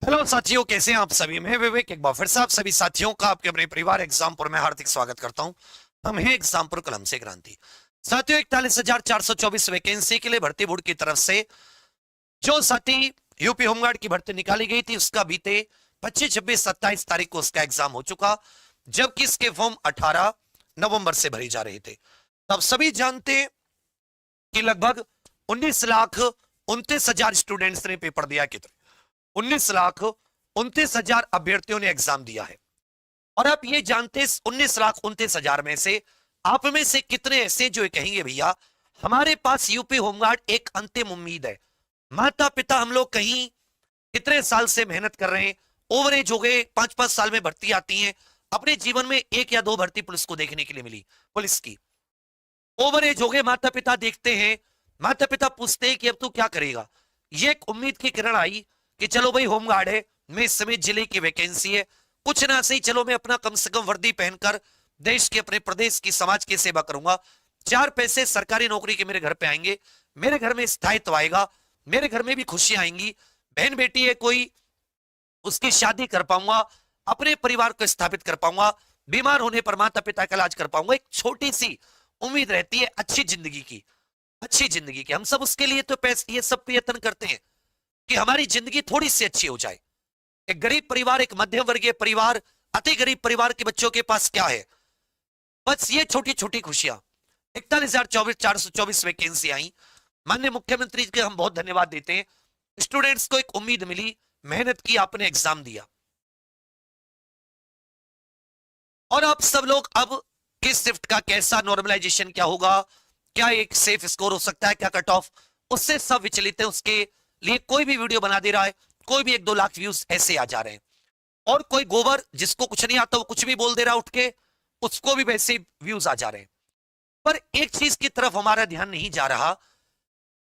Hello साथियों, कैसे हैं आप सभी। मैं विवेक एक बार फिर से आप सभी साथियों का आपके अपने परिवार एग्जामपुर में हार्दिक स्वागत करता हूं। हम हैं एग्जामपुर कलम से क्रांति। साथियों, 41,424 वैकेंसी के लिए भर्ती बोर्ड की तरफ से जो साथी यूपी होमगार्ड की भर्ती निकाली गई थी उसका बीते 25, 26, 27 तारीख को उसका एग्जाम हो चुका, जबकि इसके फॉर्म 18 नवंबर से भरे जा रहे थे। तब सभी जानते हैं कि लगभग 19,29,000 स्टूडेंट्स ने पेपर दिया। कितने? 19,29,000 अभ्यर्थियों ने एग्जाम दिया है। और आप ये जानते हैं 19,29,000 में से आप में से कितने ऐसे जो कहेंगे भैया हमारे पास यूपी होमगार्ड एक अंतिम उम्मीद है। माता पिता हम लोग कहीं कितने साल से मेहनत कर रहे हैं, ओवरेज हो गए, 5-5 साल में भर्ती आती है, अपने जीवन में एक या दो भर्ती पुलिस को देखने के लिए मिली, पुलिस की ओवरेज हो गए। माता पिता देखते हैं, माता पिता पूछते हैं कि अब तू क्या करेगा। ये एक उम्मीद की किरण आई कि चलो भाई होमगार्ड है, मैं इस समय जिले की वैकेंसी है, कुछ ना सही चलो मैं अपना कम से कम वर्दी पहनकर देश के, अपने प्रदेश की, समाज की सेवा करूंगा। 4 पैसे सरकारी नौकरी के मेरे घर पे आएंगे, मेरे घर में स्थायित्व आएगा, मेरे घर में भी खुशियां आएंगी, बहन बेटी है कोई, उसकी शादी कर पाऊंगा, अपने परिवार को स्थापित कर पाऊंगा, बीमार होने पर माता पिता का इलाज कर पाऊंगा। एक छोटी सी उम्मीद रहती है अच्छी जिंदगी की, अच्छी जिंदगी की। हम सब उसके लिए तो पैसे, ये सब प्रयत्न करते हैं कि हमारी जिंदगी थोड़ी सी अच्छी हो जाए। एक गरीब परिवार, एक मध्यम वर्गीय परिवार, अति गरीब परिवार के बच्चों के पास क्या है? बस ये छोटी छोटी खुशियां। 41,424 वैकेंसी आई। माननीय मुख्यमंत्री जी के हम बहुत धन्यवाद देते हैं। स्टूडेंट्स को एक उम्मीद मिली, मेहनत की, आपने एग्जाम दिया। और आप सब लोग अब किस शिफ्ट का कैसा नॉर्मलाइजेशन क्या होगा, क्या एक सेफ स्कोर हो सकता है, क्या कट ऑफ, उससे सब विचलित है। उसके लिए कोई भी वीडियो बना दे रहा है, कोई भी 1-2 लाख व्यूज ऐसे आ जा रहे हैं। और कोई गोबर जिसको कुछ नहीं आता वो कुछ भी बोल दे रहा उठ के, उसको भी वैसे व्यूज आ जा रहे हैं। पर एक चीज की तरफ हमारा ध्यान नहीं जा रहा,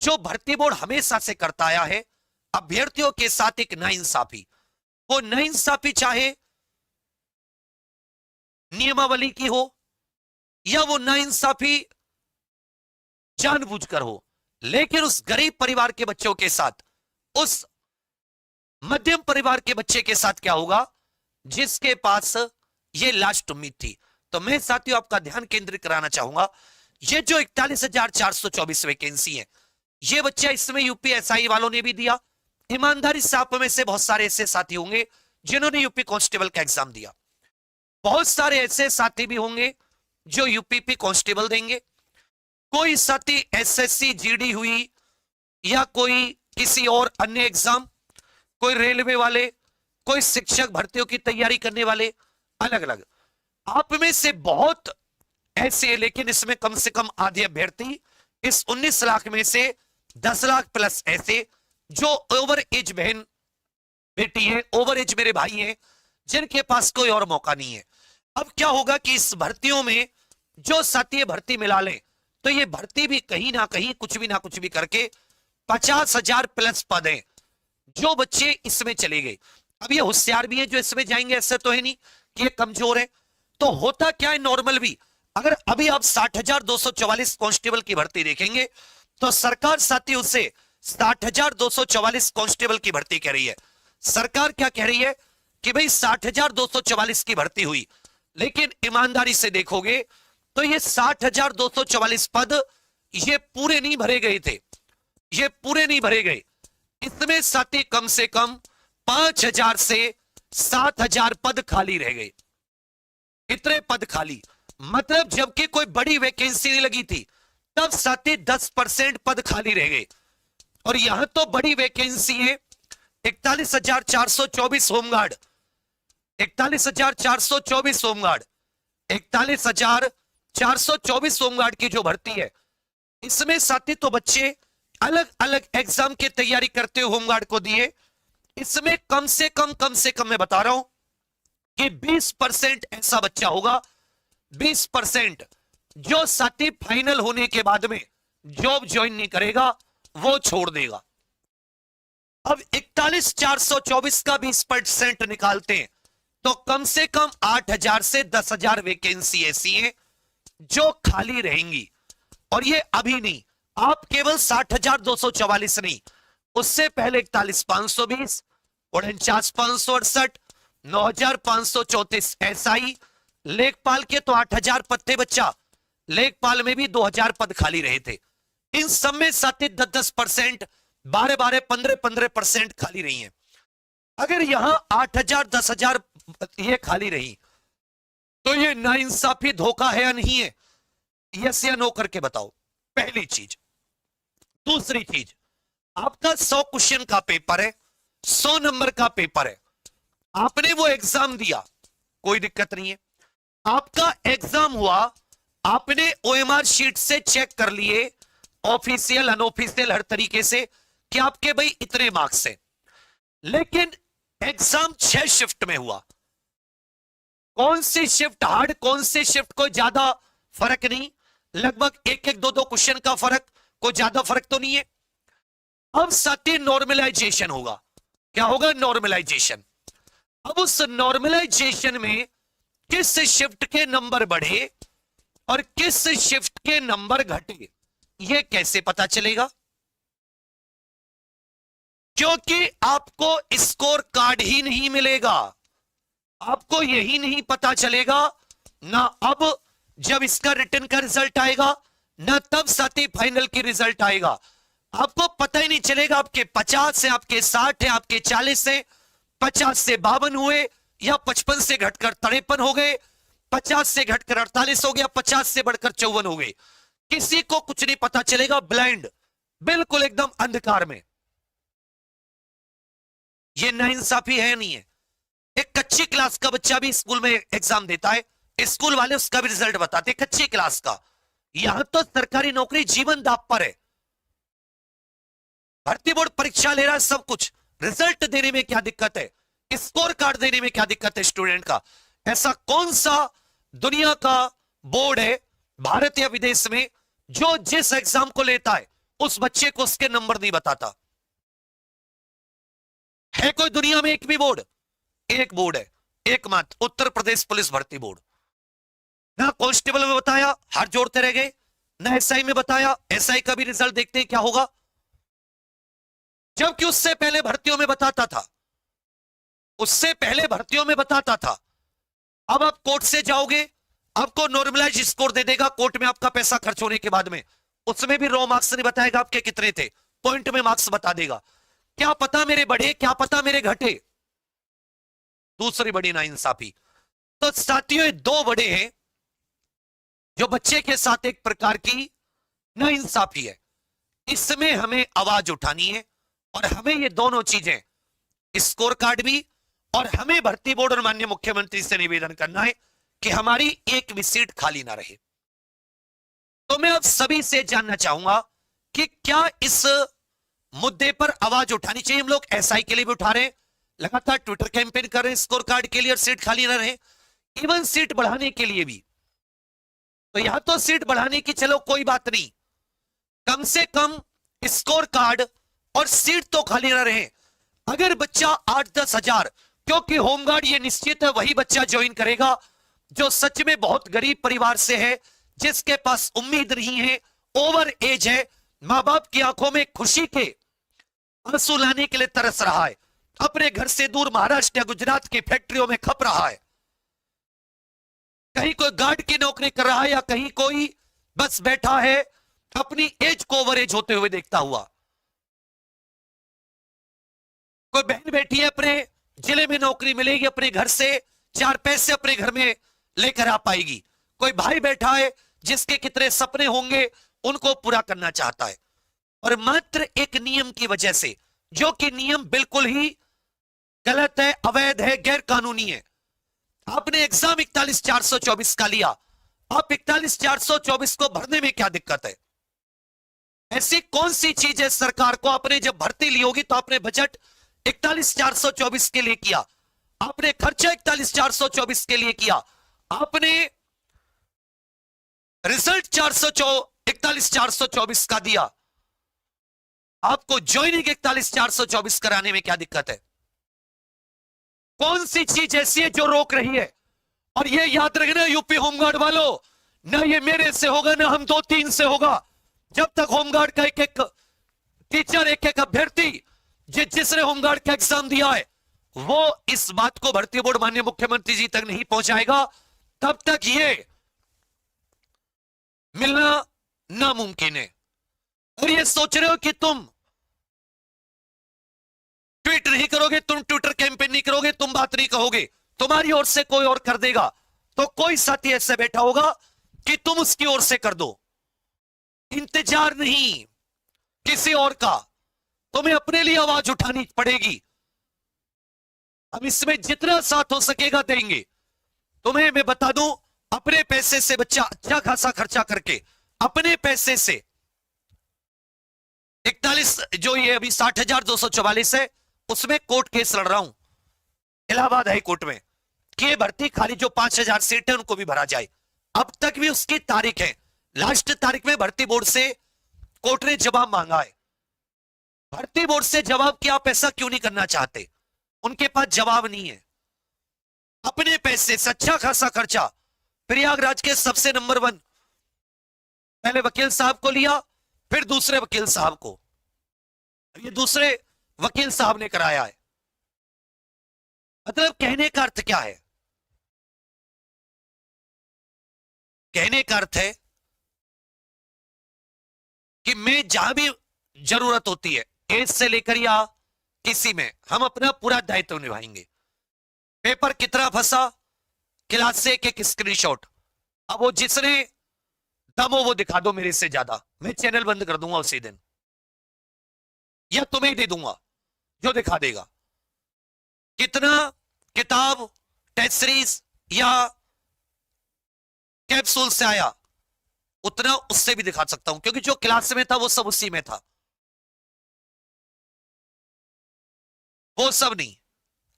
जो भर्ती बोर्ड हमेशा से करता आया है, अभ्यर्थियों के साथ एक नाइंसाफी। वो नाइंसाफी चाहे नियमावली की हो या वो नाइंसाफी जानबूझकर हो, लेकिन उस गरीब परिवार के बच्चों के साथ, उस मध्यम परिवार के बच्चे के साथ क्या होगा जिसके पास ये लास्ट उम्मीद थी। तो मैं साथियों आपका ध्यान केंद्रित कराना चाहूंगा, ये जो 41,424 वैकेंसी है, ये बच्चा इसमें यूपीएसआई वालों ने भी दिया। ईमानदारी से आप में से बहुत सारे ऐसे साथी होंगे जिन्होंने यूपी कांस्टेबल का एग्जाम दिया, बहुत सारे ऐसे साथी भी होंगे जो यूपीपी कांस्टेबल देंगे, कोई साथी एसएससी जीडी हुई या कोई किसी और अन्य एग्जाम, कोई रेलवे वाले, कोई शिक्षक भर्तियों की तैयारी करने वाले, अलग अलग। आप में से बहुत ऐसे, लेकिन इसमें कम से कम आधे अभ्यर्थी, इस 19 लाख में से 10 लाख प्लस ऐसे जो ओवर एज बहन बेटी है, ओवर एज मेरे भाई हैं, जिनके पास कोई और मौका नहीं है। अब क्या होगा कि इस भर्तियों में जो साथी भर्ती मिला लें तो ये भर्ती भी कहीं ना कहीं कुछ भी ना कुछ भी करके 50,000 प्लस पद हैं जो बच्चे इसमें चले गए। अब ये होशियार भी है जो इसमें जाएंगे, ऐसा तो है नहीं कि ये कमजोर है। तो होता क्या है नॉर्मल भी, अगर अभी आप 60,244 कांस्टेबल की भर्ती देखेंगे तो सरकार साथी उसे 60,244 कांस्टेबल की भर्ती कह रही है। सरकार क्या कह रही है कि भाई 60,244 की भर्ती हुई, लेकिन ईमानदारी से देखोगे तो ये 60,244 पद ये पूरे नहीं भरे गए थे, ये पूरे नहीं भरे गए। इसमें साथी कम से कम 5,000 से 7,000 पद खाली रह गए। इतने पद खाली, मतलब जबकि कोई बड़ी वैकेंसी नहीं लगी थी तब साथी 10% पद खाली रह गए। और यहां तो बड़ी वैकेंसी है 41,424 होमगार्ड, 41,424 होमगार्ड, 41,424 होमगार्ड की जो भर्ती है, इसमें साथी तो बच्चे अलग अलग एग्जाम की तैयारी करते हुए होमगार्ड को दिए। इसमें कम से कम मैं बता रहा हूं कि 20% ऐसा बच्चा होगा, 20% जो साथी फाइनल होने के बाद में जॉब ज्वाइन नहीं करेगा, वो छोड़ देगा। अब 41,424 का 20% निकालते हैं तो कम से कम 8,000 से 10,000 वैकेंसी ऐसी है जो खाली रहेंगी। और ये अभी नहीं, आप केवल 60,244 नहीं, उससे पहले 41,520, 49,568, 9,534 SI। लेखपाल के तो 8,000 पद थे बच्चा, लेखपाल में भी 2,000 पद खाली रहे थे। इन सब में 10-10%, 12-12, 15-15% खाली रही हैं। अगर यहां 8,000, 10,000 ये खाली रही तो ये नाइंसाफी धोखा है या नहीं है? यस या नो करके बताओ, पहली चीज। दूसरी चीज, आपका 100 क्वेश्चन का पेपर है, 100 नंबर का पेपर है, आपने वो एग्जाम दिया, कोई दिक्कत नहीं है। आपका एग्जाम हुआ, आपने OMR शीट से चेक कर लिए, ऑफिशियल अनऑफिशियल हर तरीके से, कि आपके भाई इतने मार्क्स हैं। लेकिन एग्जाम 6 शिफ्ट में हुआ। कौन सी शिफ्ट हार्ड, कौन सी शिफ्ट कोई ज्यादा फर्क नहीं, लगभग 1-1, 2-2 क्वेश्चन का फर्क, कोई ज्यादा फर्क तो नहीं है। अब साथ ही नॉर्मलाइजेशन होगा। क्या होगा? नॉर्मलाइजेशन। अब उस नॉर्मलाइजेशन में किस शिफ्ट के नंबर बढ़े और किस शिफ्ट के नंबर घटे, यह कैसे पता चलेगा? क्योंकि आपको स्कोर कार्ड ही नहीं मिलेगा, आपको यही नहीं पता चलेगा ना अब जब इसका रिटर्न का रिजल्ट आएगा, ना तब साथी फाइनल की रिजल्ट आएगा। आपको पता ही नहीं चलेगा आपके 50 है, आपके 60 है, आपके 40 है, 50 से 52 हुए या 55 से घटकर 53 हो गए, 50 से घटकर 48 हो गया, 50 से बढ़कर 54 हो गए। किसी को कुछ नहीं पता चलेगा, ब्लाइंड, बिल्कुल एकदम अंधकार में। यह नाइंसाफी है नहीं है? एक कच्ची क्लास का बच्चा भी स्कूल में एग्जाम देता है, स्कूल वाले उसका भी रिजल्ट बताते हैं, कच्ची क्लास का। यहां तो सरकारी नौकरी जीवन दांव पर है, भर्ती बोर्ड परीक्षा ले रहा है, सब कुछ, रिजल्ट देने में क्या दिक्कत है, स्कोर कार्ड देने में क्या दिक्कत है स्टूडेंट का? ऐसा कौन सा दुनिया का बोर्ड है भारत या विदेश में जो जिस एग्जाम को लेता है उस बच्चे को उसके नंबर नहीं बताता? है कोई दुनिया में एक भी बोर्ड? एक बोर्ड है, एकमात्र, उत्तर प्रदेश पुलिस भर्ती बोर्ड। ना कांस्टेबल में बताया, हाथ जोड़ते रह गए, ना SI में बताया, SI का भी रिजल्ट देखते हैं क्या होगा, जबकि उससे पहले भर्तियों में बताता था, उससे पहले भर्तियों में बताता था। अब आप कोर्ट से जाओगे, आपको नॉर्मलाइज स्कोर दे देगा कोर्ट में, आपका पैसा खर्च होने के बाद में, उसमें भी रॉ मार्क्स नहीं बताएगा आपके कितने थे, पॉइंट में मार्क्स बता देगा। क्या पता मेरे बढ़े, क्या पता मेरे घटे। दूसरी बड़ी नाइंसाफी। तो साथियों, दो बड़े हैं जो बच्चे के साथ एक प्रकार की नाइंसाफी है, इसमें हमें आवाज उठानी है और हमें ये दोनों चीजें, स्कोर कार्ड भी और हमें भर्ती बोर्ड और माननीय मुख्यमंत्री से निवेदन करना है कि हमारी एक भी सीट खाली ना रहे। तो मैं अब सभी से जानना चाहूंगा कि क्या इस मुद्दे पर आवाज उठानी चाहिए? हम लोग SI के लिए भी उठा रहे हैं, लगातार ट्विटर कैंपेन कर रहे हैं स्कोर कार्ड के लिए और सीट खाली ना रहे, इवन सीट बढ़ाने के लिए भी। तो यहां तो सीट बढ़ाने की चलो कोई बात नहीं, कम से कम स्कोर कार्ड और सीट तो खाली ना रहे। अगर बच्चा 8-10 हजार, क्योंकि होमगार्ड ये निश्चित है वही बच्चा ज्वाइन करेगा जो सच में बहुत गरीब परिवार से है, जिसके पास उम्मीद नहीं है, ओवर एज है, मां बाप की आंखों में खुशी के आंसू लाने के लिए तरस रहा है, अपने घर से दूर महाराष्ट्र या गुजरात की फैक्ट्रियों में खप रहा है, कहीं कोई गार्ड की नौकरी कर रहा है या कहीं कोई बस बैठा है अपनी एज को ओवर एज होते हुए देखता हुआ। कोई बहन बैठी है अपने जिले में नौकरी मिलेगी, अपने घर से 4 पैसे अपने घर में लेकर आ पाएगी। कोई भाई बैठा है जिसके कितने सपने होंगे उनको पूरा करना चाहता है, और मात्र एक नियम की वजह से, जो कि नियम बिल्कुल ही गलत है, अवैध है, गैर कानूनी है। आपने एग्जाम 41,424 का लिया, आप 41,424 को भरने में क्या दिक्कत है? ऐसी कौन सी चीज है सरकार को, आपने जब भर्ती ली होगी तो आपने बजट 41,424 के लिए किया, आपने खर्चा 41,424 के लिए किया, आपने रिजल्ट 41,424 का दिया, आपको ज्वाइनिंग 41,424 कराने में क्या दिक्कत है? कौन सी चीज ऐसी है जो रोक रही है? और ये याद रखना यूपी होमगार्ड वालों, ना ये मेरे से होगा ना हम 2-3 से होगा, जब तक होमगार्ड का एक एक टीचर, एक एक अभ्यर्थी जिसने होमगार्ड का एग्जाम दिया है, वो इस बात को भर्ती बोर्ड माननीय मुख्यमंत्री जी तक नहीं पहुंचाएगा, तब तक ये मिलना नामुमकिन है। और ये सोच रहे हो कि तुम ट्वीट नहीं करोगे, तुम ट्विटर कैंपेन नहीं करोगे, तुम बात नहीं कहोगे, तुम्हारी ओर से कोई और कर देगा, तो कोई साथी ऐसे बैठा होगा कि तुम उसकी ओर से कर दो। इंतजार नहीं किसी और का, तुम्हें अपने लिए आवाज उठानी पड़ेगी। हम इसमें जितना साथ हो सकेगा देंगे। तुम्हें मैं बता दूं, अपने पैसे से बच्चा अच्छा खासा खर्चा करके अपने पैसे से 41 जो ये अभी 60,244 है, उसमें कोर्ट केस लड़ रहा हूं इलाहाबाद हाई कोर्ट में कि ये भर्ती खाली जो 5,000 सीट है उनको भी भरा जाए। अब तक भी उसकी तारीख है, लास्ट तारीख में भर्ती बोर्ड से कोर्ट ने जवाब मांगा है। भर्ती बोर्ड से जवाब कि आप ऐसा क्यों नहीं करना चाहते, उनके पास जवाब नहीं है। अपने पैसे से अच्छा खासा खर्चा, प्रयागराज के सबसे नंबर 1 पहले वकील साहब को लिया, फिर दूसरे वकील साहब को, ये दूसरे वकील साहब ने कराया है। मतलब कहने का अर्थ क्या है? कहने का अर्थ है कि मैं जहां भी जरूरत होती है, एज से लेकर या किसी में, हम अपना पूरा दायित्व निभाएंगे। पेपर कितना फंसा, क्लास से एक स्क्रीनशॉट, अब वो जिसने दम हो वो दिखा दो मेरे से ज्यादा, मैं चैनल बंद कर दूंगा उसी दिन, या तुम्हें दे दूंगा जो दिखा देगा। कितना किताब, टेस्ट सीरीज या कैप्सूल से आया, उतना उससे भी दिखा सकता हूं, क्योंकि जो क्लास में था वो सब उसी में था। वो सब नहीं,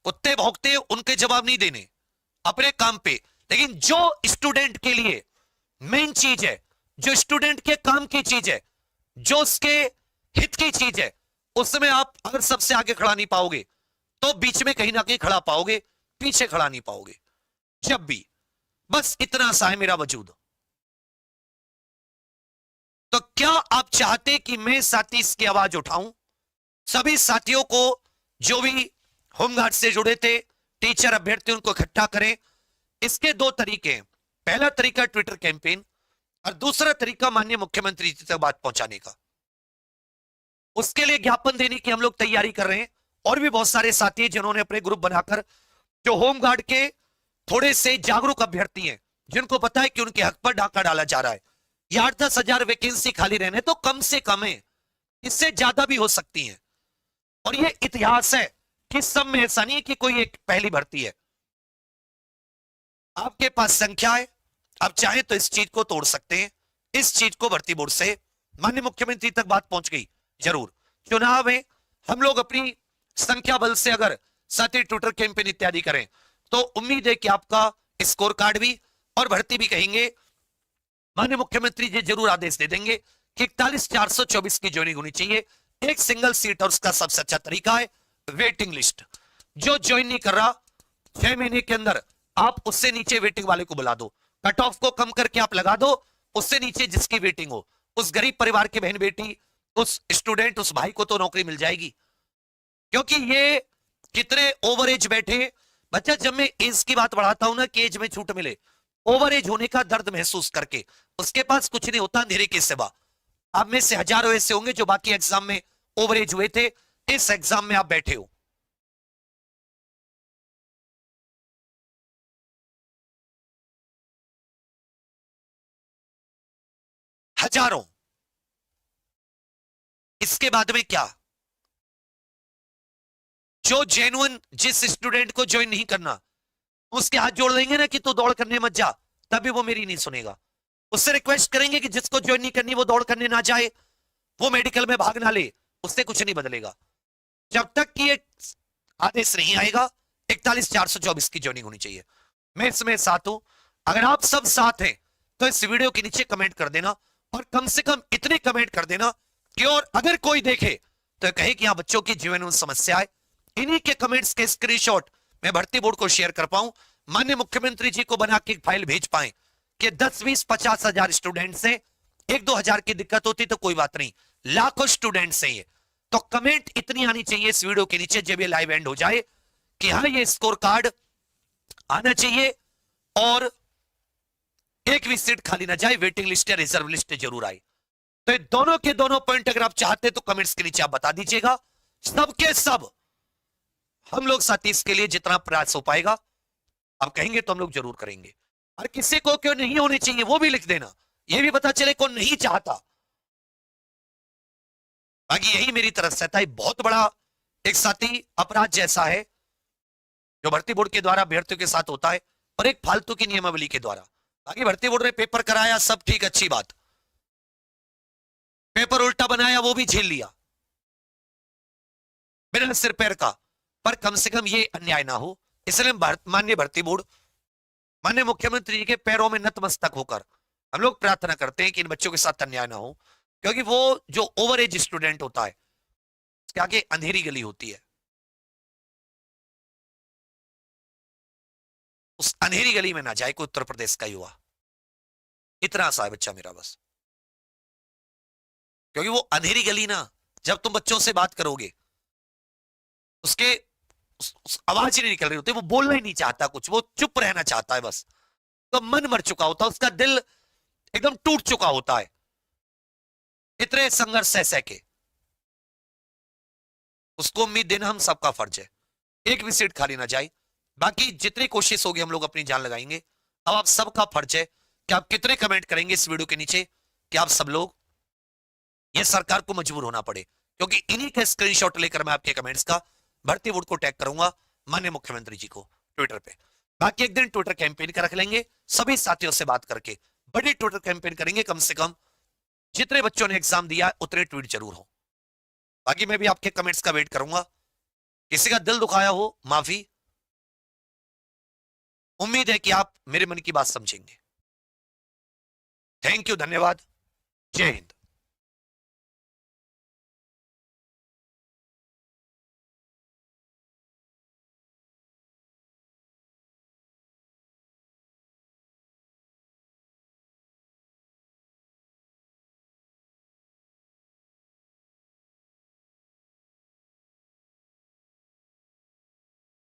कुत्ते भौंकते उनके जवाब नहीं देने, अपने काम पे। लेकिन जो स्टूडेंट के लिए मेन चीज है, जो स्टूडेंट के काम की चीज है, जो उसके हित की चीज है, उसमें आप अगर सबसे आगे खड़ा नहीं पाओगे तो बीच में कहीं ना कहीं खड़ा पाओगे, पीछे खड़ा नहीं पाओगे जब भी। बस इतना सा है मेरा वजूद। तो क्या आप चाहते कि मैं साथी इसकी आवाज उठाऊं? सभी साथियों को जो भी होमगार्ड से जुड़े थे, टीचर अभ्यर्थी, उनको इकट्ठा करें। इसके 2 तरीके हैं, पहला तरीका ट्विटर कैंपेन और दूसरा तरीका माननीय मुख्यमंत्री जी तक बात पहुंचाने का। उसके लिए ज्ञापन देने की हम लोग तैयारी कर रहे हैं। और भी बहुत सारे साथी हैं जिन्होंने अपने ग्रुप बनाकर, जो होमगार्ड के थोड़े से जागरूक अभ्यर्थी हैं, जिनको पता है कि उनके हक पर डाका डाला जा रहा है, या 8-10 हजार वैकेंसी खाली रहने तो कम से कम है, इससे ज्यादा भी हो सकती है। और ये इतिहास है कि सब में ऐसा नहीं है कि कोई एक पहली भर्ती है। आपके पास संख्या है, आप चाहे तो इस चीज को तोड़ सकते हैं। इस चीज को भर्ती बोर्ड से माननीय मुख्यमंत्री तक बात पहुंच गई, जरूर चुनाव में हम लोग अपनी संख्या बल से अगर साथी ट्विटर कैंपेन इत्यादि करें तो उम्मीद है कि आपका स्कोर कार्ड भी और भर्ती भी कहेंगे, माननीय मुख्यमंत्री जी जरूर आदेश दे देंगे कि 41,424 की ज्वाइनिंग होनी चाहिए। एक सिंगल सीट, और उसका सबसे अच्छा तरीका है वेटिंग लिस्ट। जो ज्वाइन नहीं कर रहा, 6 महीने के अंदर आप उससे नीचे वेटिंग वाले को बुला दो, कट ऑफ को कम करके आप लगा दो, उससे नीचे जिसकी वेटिंग हो, उस गरीब परिवार की बहन बेटी, उस स्टूडेंट, उस भाई को तो नौकरी मिल जाएगी। क्योंकि ये कितने ओवर एज बैठे बच्चा, जब मैं एज की बात बढ़ाता हूं ना कि एज में छूट मिले, ओवर एज होने का दर्द महसूस करके, उसके पास कुछ नहीं होता अंधेरे के सिवा। आप में से हजारों ऐसे होंगे जो बाकी एग्जाम में ओवर एज हुए थे, इस एग्जाम में आप बैठे हो। हजारों। इसके बाद में क्या, जो जेन्युइन जिस स्टूडेंट को ज्वाइन नहीं करना, उसके हाथ जोड़ देंगे ना कि तू दौड़ करने मत जा, तभी वो मेरी नहीं सुनेगा। उससे रिक्वेस्ट करेंगे कि जिसको ज्वाइन नहीं करनी वो दौड़ करने ना जाए, वो मेडिकल में भाग ना ले, उससे कुछ नहीं बदलेगा जब तक कि एक आदेश नहीं आएगा 41,424 की ज्वाइनिंग होनी चाहिए। मैं इसमें साथ हूं। अगर आप सब साथ हैं तो इस वीडियो के नीचे कमेंट कर देना, और कम से कम इतने कमेंट कर देना कि और अगर कोई देखे तो कहे कि यहां बच्चों की जीवन में समस्या है। इन्हीं के कमेंट्स के स्क्रीनशॉट मैं भर्ती बोर्ड को शेयर कर पाऊं, माननीय मुख्यमंत्री जी को बना के एक फाइल भेज पाए कि 10, 20, 50 हजार स्टूडेंट्स हैं, 1-2 हजार की दिक्कत होती तो कोई बात नहीं, लाखों स्टूडेंट्स हैं ये। तो कमेंट इतनी आनी चाहिए इस वीडियो के नीचे जब ये लाइव एंड हो जाए कि हाँ ये स्कोर कार्ड आना चाहिए और एक भी सीट खाली ना जाए, वेटिंग लिस्ट या रिजर्व लिस्ट जरूर आए। तो ये दोनों के दोनों पॉइंट अगर आप चाहते तो कमेंट्स के नीचे आप बता दीजिएगा। सबके सब हम लोग साथी इसके लिए जितना प्रयास हो पाएगा आप कहेंगे तो हम लोग जरूर करेंगे। और किसी को क्यों नहीं होनी चाहिए वो भी लिख देना, ये भी पता चले कौन नहीं चाहता। बाकी यही मेरी तरफ से था, बहुत बड़ा एक साथी अपराध जैसा है जो भर्ती बोर्ड के द्वारा अभ्यर्थियों के साथ होता है और एक फालतू की नियमावली के द्वारा। बाकी भर्ती बोर्ड ने पेपर कराया, सब ठीक, अच्छी बात। पेपर उल्टा बनाया वो भी झेल लिया बिना सिर पैर का, पर कम से कम ये अन्याय ना हो। इसलिए माननीय भर्ती बोर्ड, माननीय मुख्यमंत्री जी के पैरों में नतमस्तक होकर हम लोग प्रार्थना करते हैं कि इन बच्चों के साथ अन्याय ना हो, क्योंकि वो जो ओवर एज स्टूडेंट होता है उसके आगे अंधेरी गली होती है, उस अंधेरी गली में ना जाए कोई उत्तर प्रदेश का युवा। इतना सा है बच्चा मेरा बस, क्योंकि वो अंधेरी गली ना, जब तुम बच्चों से बात करोगे उसके उस आवाज ही नहीं निकल रही होती, वो बोलना ही नहीं चाहता कुछ, वो चुप रहना चाहता है बस। तो मन मर चुका होता है, उसका दिल एकदम टूट चुका होता है इतने संघर्ष सह के। उसको उम्मीद देना हम सबका फर्ज है, एक भी सीट खाली ना जाए। बाकी जितनी कोशिश होगी हम लोग अपनी जान लगाएंगे। अब आप सबका फर्ज है कि आप कितने कमेंट करेंगे इस वीडियो के नीचे कि आप सब लोग ये सरकार को मजबूर होना पड़े, क्योंकि इन्हीं का स्क्रीनशॉट लेकर मैं आपके कमेंट्स का भर्ती बोर्ड को टैग करूंगा, माननीय मुख्यमंत्री जी को ट्विटर पे। बाकी एक दिन ट्विटर कैंपेन का रख लेंगे, सभी साथियों से बात करके बड़ी ट्विटर कैंपेन करेंगे, कम से कम जितने बच्चों ने एग्जाम दिया उतने ट्वीट जरूर हो। बाकी मैं भी आपके कमेंट्स का वेट करूंगा, किसी का दिल दुखाया हो माफी, उम्मीद है कि आप मेरे मन की बात समझेंगे। थैंक यू, धन्यवाद, जय हिंद।